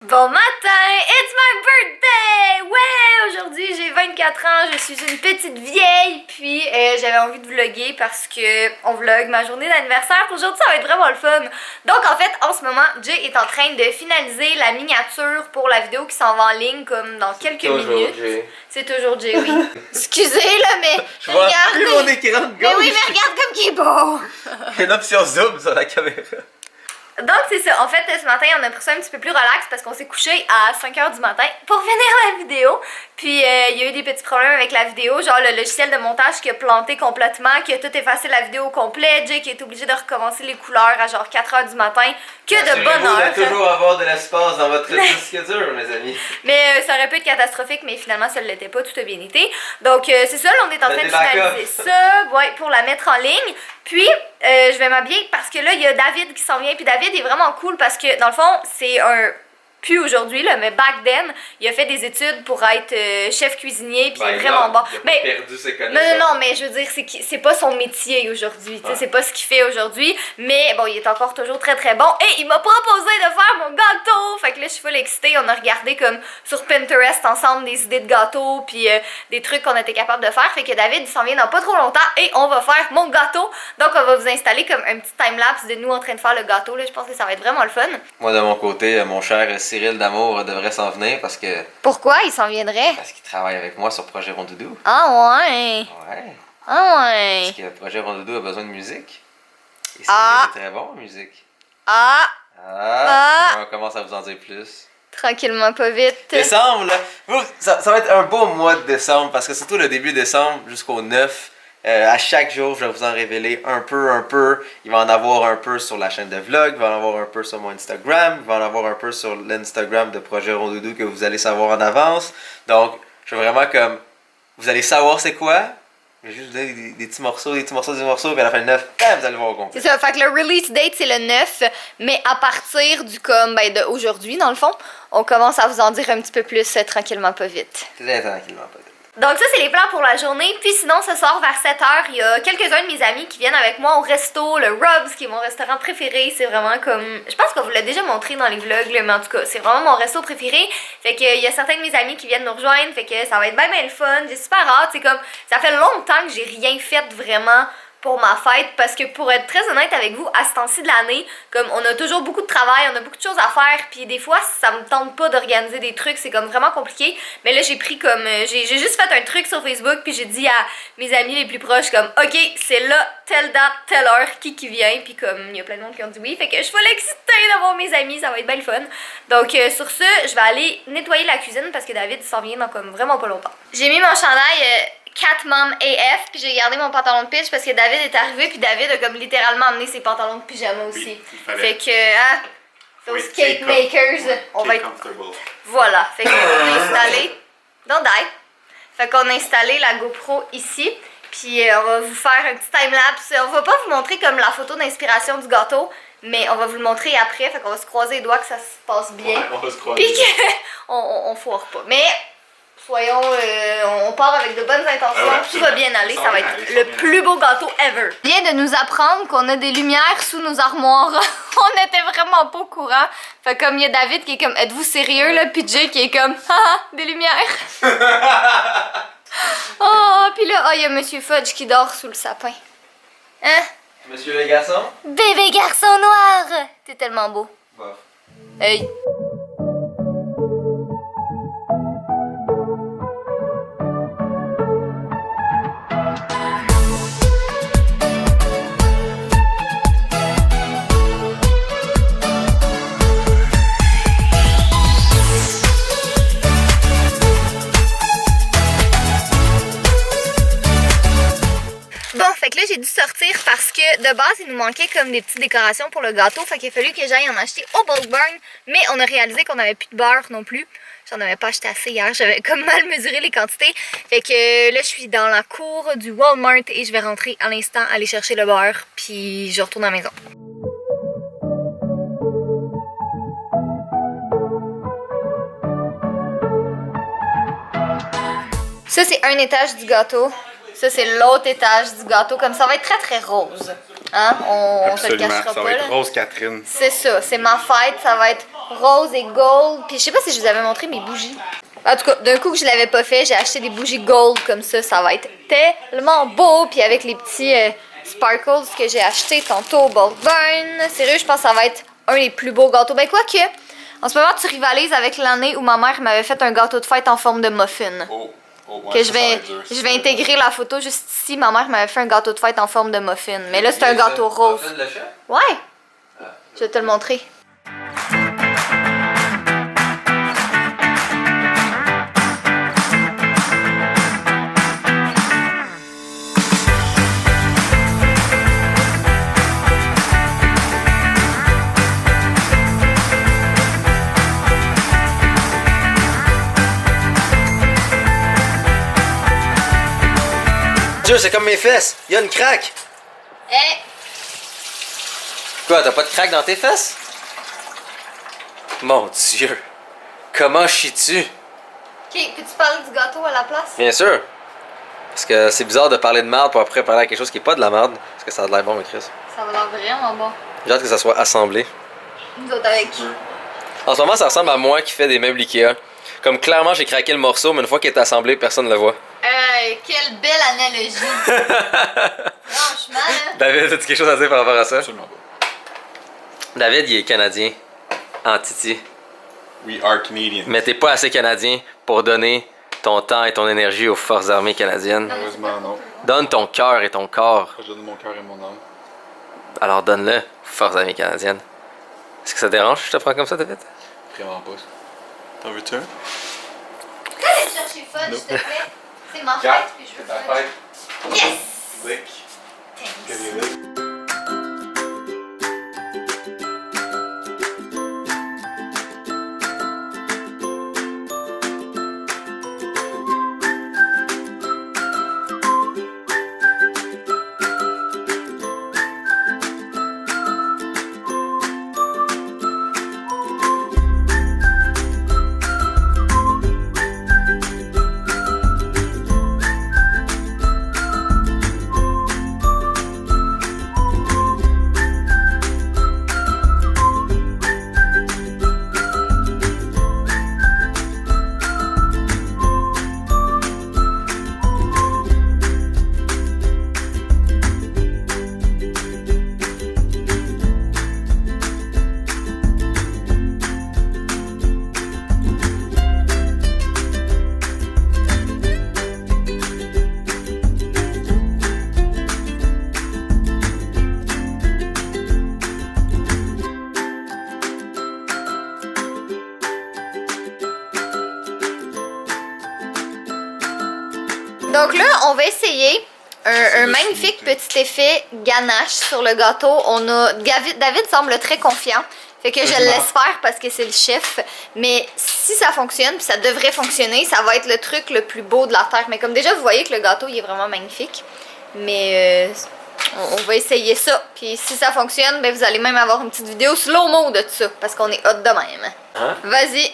Bon matin, it's my birthday! Ouais, aujourd'hui j'ai 24 ans, je suis une petite vieille, puis j'avais envie de vlogger parce que on vlog ma journée d'anniversaire. Aujourd'hui ça va être vraiment le fun. Donc en fait, en ce moment, Jay est en train de finaliser la miniature pour la vidéo qui s'en va en ligne comme dans quelques minutes. C'est toujours Jay, oui. Excusez là, mais je vois plus mon écran de gauche. Mais oui, mais regarde comme qu'il est beau! Il y a une option zoom sur la caméra. Donc c'est ça, en fait ce matin on a pris ça un petit peu plus relax parce qu'on s'est couché à 5h du matin pour finir la vidéo. Puis il y a eu des petits problèmes avec la vidéo, genre le logiciel de montage qui a planté complètement, qui a tout effacé la vidéo au complet, Jay qui est obligé de recommencer les couleurs à genre 4h du matin, que de bonne heure. Vous toujours avoir de l'espace dans votre disque dur, mes amis. Mais ça aurait pu être catastrophique, mais finalement ça ne l'était pas, tout a bien été. Donc c'est ça, là, on est en train de finaliser ça, ouais, pour la mettre en ligne. Puis je vais m'habiller parce que là il y a David qui s'en vient, puis David est vraiment cool parce que dans le fond c'est un... Plus aujourd'hui, là, mais back then, il a fait des études pour être chef cuisinier, puis il est vraiment bon. Il a perdu ses connaissances. Non, mais je veux dire, c'est pas son métier aujourd'hui, c'est pas ce qu'il fait aujourd'hui, mais bon, il est encore toujours très très bon. Et il m'a proposé de faire mon gâteau! Fait que là, je suis full excitée, on a regardé comme sur Pinterest ensemble des idées de gâteaux, puis des trucs qu'on était capable de faire. Fait que David, il s'en vient dans pas trop longtemps, et on va faire mon gâteau. Donc, on va vous installer comme un petit timelapse de nous en train de faire le gâteau, là. Je pense que ça va être vraiment le fun. Moi, de mon côté, mon cher Cyril d'Amour devrait s'en venir parce que... Pourquoi il s'en viendrait? Parce qu'il travaille avec moi sur Projet Rondoudou. Ah ouais? Ouais. Ah ouais? Parce que le Projet Rondoudou a besoin de musique. Et c'est très bon, la musique. On commence à vous en dire plus. Tranquillement, pas vite. Décembre, là. Ça va être un beau mois de décembre parce que surtout le début décembre jusqu'au 9. À chaque jour, je vais vous en révéler un peu. Il va en avoir un peu sur la chaîne de vlog, il va en avoir un peu sur mon Instagram, il va en avoir un peu sur l'Instagram de Projet Rondoudou que vous allez savoir en avance. Donc, je veux vraiment comme... Vous allez savoir c'est quoi. Je vais juste vous donner des petits morceaux, puis à la fin du 9, bam, vous allez voir au complet. C'est ça, fait que le release date c'est le 9, mais à partir du comme, de aujourd'hui dans le fond, on commence à vous en dire un petit peu plus tranquillement, pas vite. Très tranquillement, pas vite. Donc ça c'est les plans pour la journée, puis sinon ce soir vers 7h, il y a quelques-uns de mes amis qui viennent avec moi au resto, le Rubs qui est mon restaurant préféré, c'est vraiment comme, je pense qu'on vous l'a déjà montré dans les vlogs là, mais en tout cas c'est vraiment mon resto préféré, fait que il y a certains de mes amis qui viennent nous rejoindre, fait que ça va être bien le fun, j'ai super hâte, c'est comme, ça fait longtemps que j'ai rien fait vraiment pour ma fête, parce que pour être très honnête avec vous, à ce temps-ci de l'année, comme on a toujours beaucoup de travail, on a beaucoup de choses à faire, puis des fois ça me tente pas d'organiser des trucs, c'est comme vraiment compliqué, mais là j'ai pris comme, j'ai juste fait un truc sur Facebook, puis j'ai dit à mes amis les plus proches comme, ok, c'est là, telle date, telle heure, qui vient, puis comme, il y a plein de monde qui ont dit oui, fait que je suis full excitée d'avoir mes amis, ça va être bien le fun. Donc sur ce, je vais aller nettoyer la cuisine, parce que David s'en vient dans comme vraiment pas longtemps. J'ai mis mon chandail Cat Mom AF, puis j'ai gardé mon pantalon de pitch parce que David est arrivé, puis David a comme littéralement amené ses pantalons de pyjama aussi. Oui, fait que, those cake makers, on va être... Voilà, fait qu'on a installé... Don't die! Fait qu'on a installé la GoPro ici, puis on va vous faire un petit timelapse. On va pas vous montrer comme la photo d'inspiration du gâteau, mais on va vous le montrer après, fait qu'on va se croiser les doigts que ça se passe bien. Ouais, on va se croiser. Puis qu'on foire pas. Mais... soyons, on part avec de bonnes intentions, tout va bien aller, ça va être le plus beau gâteau ever. Il vient de nous apprendre qu'on a des lumières sous nos armoires. On était vraiment pas au courant. Fait comme il y a David qui est comme, êtes-vous sérieux là? Puis Jay qui est comme, haha, des lumières. Oh, puis là, il y a Monsieur Fudge qui dort sous le sapin. Hein? Monsieur le garçon? Bébé garçon noir! T'es tellement beau. Bof. Hey. Fait que là j'ai dû sortir parce que de base il nous manquait comme des petites décorations pour le gâteau, fait qu'il a fallu que j'aille en acheter au Bulk Barn, mais on a réalisé qu'on n'avait plus de beurre non plus. J'en avais pas acheté assez hier, j'avais comme mal mesuré les quantités. Fait que là je suis dans la cour du Walmart et je vais rentrer à l'instant aller chercher le beurre, puis je retourne à la maison. Ça c'est un étage du gâteau. Ça, c'est l'autre étage du gâteau. Comme ça va être très rose. Hein? On se le cachera pas. Ça va être rose Catherine. C'est ça. C'est ma fête. Ça va être rose et gold. Puis je sais pas si je vous avais montré mes bougies. En tout cas, d'un coup que je l'avais pas fait, j'ai acheté des bougies gold comme ça va être tellement beau. Puis avec les petits sparkles que j'ai achetés tantôt au Bulk Barn. Sérieux, je pense que ça va être un des plus beaux gâteaux. Ben quoi que, en ce moment, tu rivalises avec l'année où ma mère m'avait fait un gâteau de fête en forme de muffin. Ouais, que je vais intégrer la photo juste ici. Ma mère m'avait fait un gâteau de fête en forme de muffin. Mais là, c'est un gâteau rose. Ouais! Je vais te le montrer. Dieu, c'est comme mes fesses. Il y a une craque. Quoi, t'as pas de craque dans tes fesses? Mon Dieu. Comment chies-tu? Ok, peux-tu parler du gâteau à la place? Bien sûr. Parce que c'est bizarre de parler de merde pour après parler à quelque chose qui est pas de la merde. Parce que ça a de l'air bon, mais Chris. Ça va l'air vraiment bon. J'ai hâte que ça soit assemblé. Nous autres avec qui? En ce moment, ça ressemble à moi qui fais des meubles Ikea. Comme clairement, j'ai craqué le morceau, mais une fois qu'il est assemblé, personne ne le voit. Quelle belle analogie! Franchement, là. David, as-tu quelque chose à dire par rapport à ça? Absolument pas. David, il est canadien. En Titi. We are Canadians. Mais t'es pas assez canadien pour donner ton temps et ton énergie aux forces armées canadiennes. Malheureusement, non. Donne ton cœur et ton corps. Je donne mon cœur et mon âme. Alors donne-le aux forces armées canadiennes. Est-ce que ça dérange si je te prends comme ça, David? Vraiment pas. T'en veux-tu un? Pourquoi aller chercher fun, s'il te plaît? C'est ma fête, puis je veux fun. Yes! Lick. Thanks. Donc là, on va essayer un magnifique petit effet ganache sur le gâteau. David semble très confiant. Fait que je l'espère parce que c'est le chef. Mais si ça fonctionne, puis ça devrait fonctionner, ça va être le truc le plus beau de la terre. Mais comme déjà, vous voyez que le gâteau, il est vraiment magnifique. Mais on va essayer ça. Puis si ça fonctionne, ben vous allez même avoir une petite vidéo slow-mo de tout ça. Parce qu'on est hot de même. Hein? Vas-y.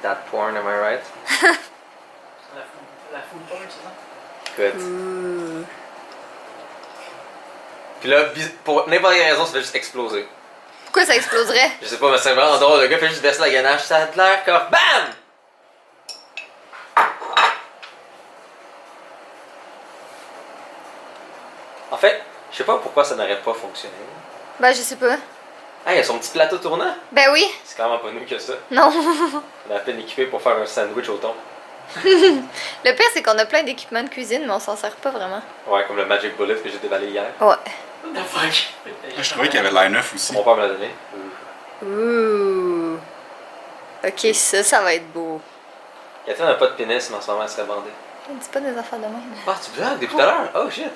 That porn, am I right? La food porn, c'est ça? Écoute. Puis là, pour n'importe quelle raison, ça fait juste exploser. Pourquoi ça exploserait? Je sais pas, mais c'est vraiment drôle. Le gars fait juste verser la ganache, ça a l'air comme BAM! En fait, je sais pas pourquoi ça n'aurait pas fonctionné. Ben, je sais pas. Ah, il y a son petit plateau tournant. Ben oui. C'est clairement pas nous qui a ça. Non. On est à peine équipé pour faire un sandwich au thon. Le pire, c'est qu'on a plein d'équipements de cuisine, mais on s'en sert pas vraiment. Ouais, comme le Magic Bullet que j'ai déballé hier. Ouais. What the fuck? Je trouvais qu'il y avait l'air neuf aussi. Mon père me l'a donné. Ouh. Ok, ça va être beau. Catherine n'a pas de pénis, mais en ce moment elle serait bandée. Dis pas des affaires de même. Ah, tu blagues depuis tout à l'heure? Oh shit!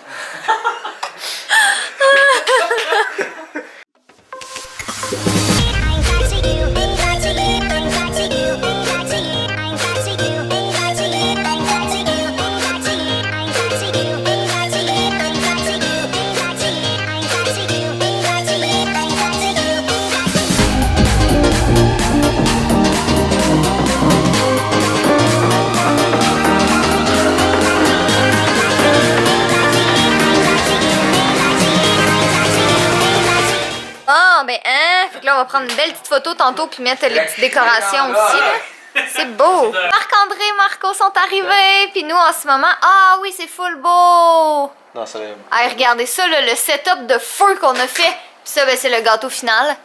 prendre une belle petite photo tantôt puis mettre les petites décorations aussi. Là. C'est beau. Marc-André et Marco sont arrivés. Puis nous, en ce moment... Ah oui, c'est full beau. Non, ça Hey, regardez ça, là, le setup de feu qu'on a fait. Puis ça, ben, c'est le gâteau final,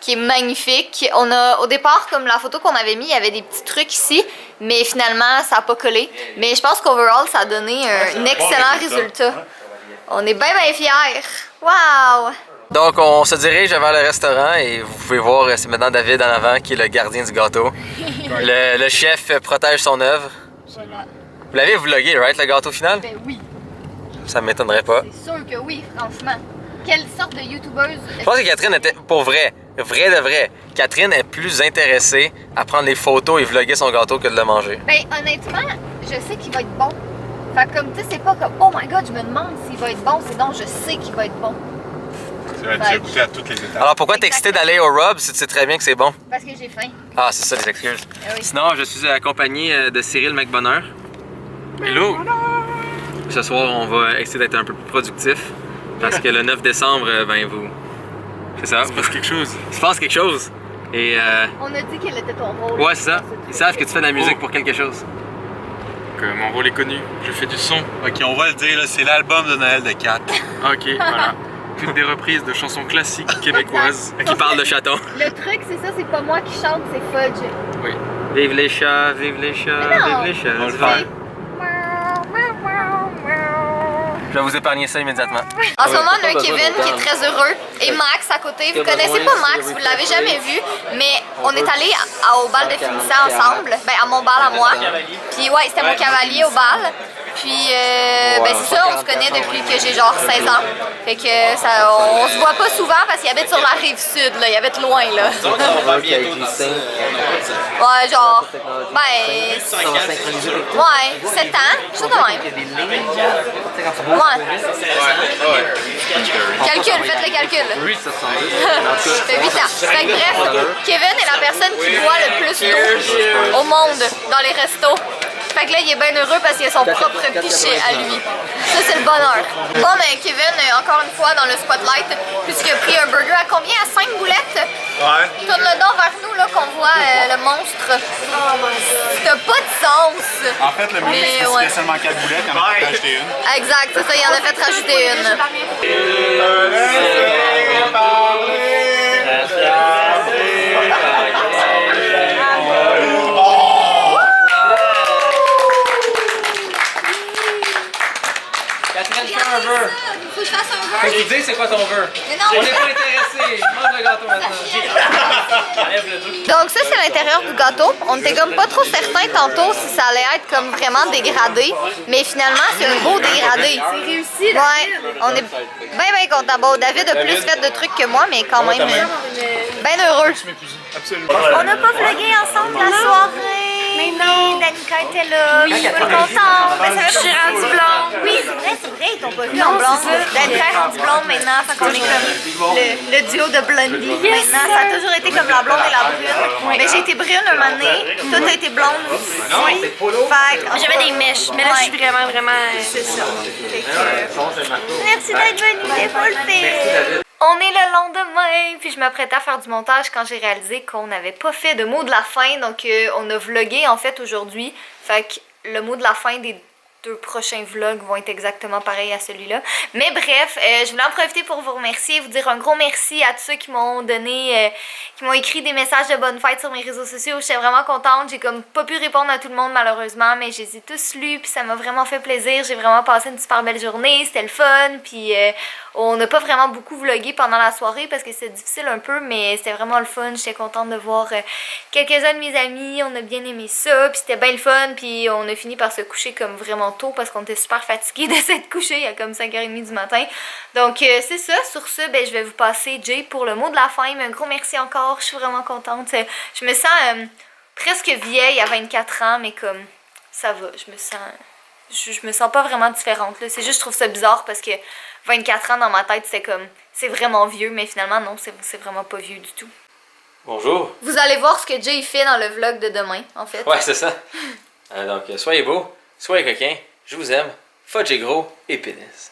qui est magnifique. On a, au départ, comme la photo qu'on avait mis, il y avait des petits trucs ici, mais finalement, ça n'a pas collé. Mais je pense qu'overall, ça a donné un excellent résultat. On est bien, bien fiers. Wow! Donc, on se dirige vers le restaurant et vous pouvez voir, c'est maintenant David en avant qui est le gardien du gâteau. Le chef protège son œuvre. Voilà. Vous l'avez vlogué, right, le gâteau final? Ben oui, Ça m'étonnerait pas. c'est sûr que oui, franchement. Quelle sorte de youtubeuse? Je pense que Catherine était, pour vrai de vrai, Catherine est plus intéressée à prendre des photos et vlogger son gâteau que de le manger. Ben honnêtement, je sais qu'il va être bon. Fait que comme tu sais, c'est pas comme oh my god, je me demande s'il va être bon, c'est donc je sais qu'il va être bon. Tu as goûté à toutes les étapes. Alors pourquoi t'es excité d'aller au Rub si tu sais très bien que c'est bon? Parce que j'ai faim. Ah, c'est ça les excuses. Ah oui. Sinon, je suis accompagné de Cyril McBonheur. Hello! Ce soir, on va essayer d'être un peu plus productif parce que le 9 décembre, ben vous... C'est ça. C'est quelque chose. Il se passe quelque chose. Et On a dit quel était ton rôle. ouais, c'est ça. Ils savent que tu fais de la musique pour quelque chose. Mon rôle est connu. Je fais du son. Ok, on va le dire, là, c'est l'album de Noël de Kat. Ok, voilà. Toutes des reprises de chansons classiques québécoises. Qui parle de chaton. Le truc, c'est ça, c'est pas moi qui chante, c'est Fudge. Oui. Vive les chats, vive les chats, Mais non. vive les chats. On va le faire. Je vais vous épargner ça immédiatement. En ce moment, on a un Kevin qui est très heureux et Max à côté. Vous connaissez pas Max, vous l'avez jamais vu, mais on est allé au bal de finissant ensemble, ben à mon bal à moi. Puis ouais, c'était mon cavalier au bal. Puis ben c'est ça, on se connaît depuis que j'ai genre 16 ans. Fait que ça, on se voit pas souvent parce qu'il habite sur la rive sud, là, il habite loin là. Ouais, genre, ben, ouais, 7 ans, ça de même. Ouais. Calcul, faites le calcul. Ça fait 8 ans. Fait que bref, Kevin est la personne qui boit le plus d'eau au monde dans les restos. Fait que là, il est bien heureux parce qu'il a son propre pichet à lui. Ça, c'est le bonheur. Bon, mais Kevin, encore une fois, dans le spotlight, puisqu'il a pris un burger à combien? À 5 boulettes? Ouais. Tourne le dos vers nous, là, qu'on voit le monstre. Ça n'a pas de sens. En fait, le menu, Mais, c'est ouais. seulement 4 boulettes, on en a acheté une. Exact, c'est ça, il en a fait rajouter une. Catherine, fais un vœu. Faut que je fasse un Faut vœu. que tu dises c'est quoi ton vœu. Mais non, On n'est pas intéressé. Mange le gâteau maintenant. donc ça c'est l'intérieur du gâteau. On était comme pas trop certain tantôt si ça allait être comme vraiment dégradé, mais finalement c'est un beau dégradé. C'est réussi. Ouais, on est bien contents. Bon, David a plus fait de trucs que moi, mais quand même bien heureux. On n'a pas vlogué ensemble la soirée. Mais non. Danica était là. Je suis contente. Mais ça fait que je suis rendue blonde. Oui, c'est vrai, ils t'ont pas vu en blonde. Danica est rendue blonde maintenant, fait qu'on est comme le duo de Blondie. Maintenant, ça a toujours été comme la blonde et la brune. Mais j'ai été brune un moment donné. Toi, t'as été blonde. Oui. J'avais des mèches, mais là je suis vraiment. C'est ça. Merci d'être venu, c'est pas le fait. On est le lendemain, puis je m'apprêtais à faire du montage quand j'ai réalisé qu'on n'avait pas fait de mot de la fin, donc on a vlogué en fait aujourd'hui. Fait que le mot de la fin des 2 prochains vlogs vont être exactement pareils à celui-là. Mais bref, je voulais en profiter pour vous remercier, vous dire un gros merci à tous ceux qui m'ont donné, qui m'ont écrit des messages de bonne fête sur mes réseaux sociaux. J'étais vraiment contente, j'ai comme pas pu répondre à tout le monde malheureusement, mais je les ai tous lus, puis ça m'a vraiment fait plaisir. J'ai vraiment passé une super belle journée, c'était le fun, puis on n'a pas vraiment beaucoup vlogué pendant la soirée parce que c'était difficile un peu, mais c'était vraiment le fun. J'étais contente de voir quelques-uns de mes amis, on a bien aimé ça, puis c'était bien le fun, puis on a fini par se coucher comme vraiment tôt parce qu'on était super fatigués de s'être couché, il y a comme 5h30 du matin. Donc c'est ça, sur ce, ben, je vais vous passer Jay pour le mot de la fin, mais un gros merci encore, je suis vraiment contente. Je me sens presque vieille à 24 ans, mais comme ça va, je me sens pas vraiment différente, là. C'est juste, je trouve ça bizarre parce que 24 ans dans ma tête, c'est comme, c'est vraiment vieux, mais finalement non, c'est vraiment pas vieux du tout. Bonjour. Vous allez voir ce que Jay fait dans le vlog de demain, en fait. Ouais, c'est ça. Donc, soyez beaux, soyez coquins, je vous aime, fudge est gros et pénis.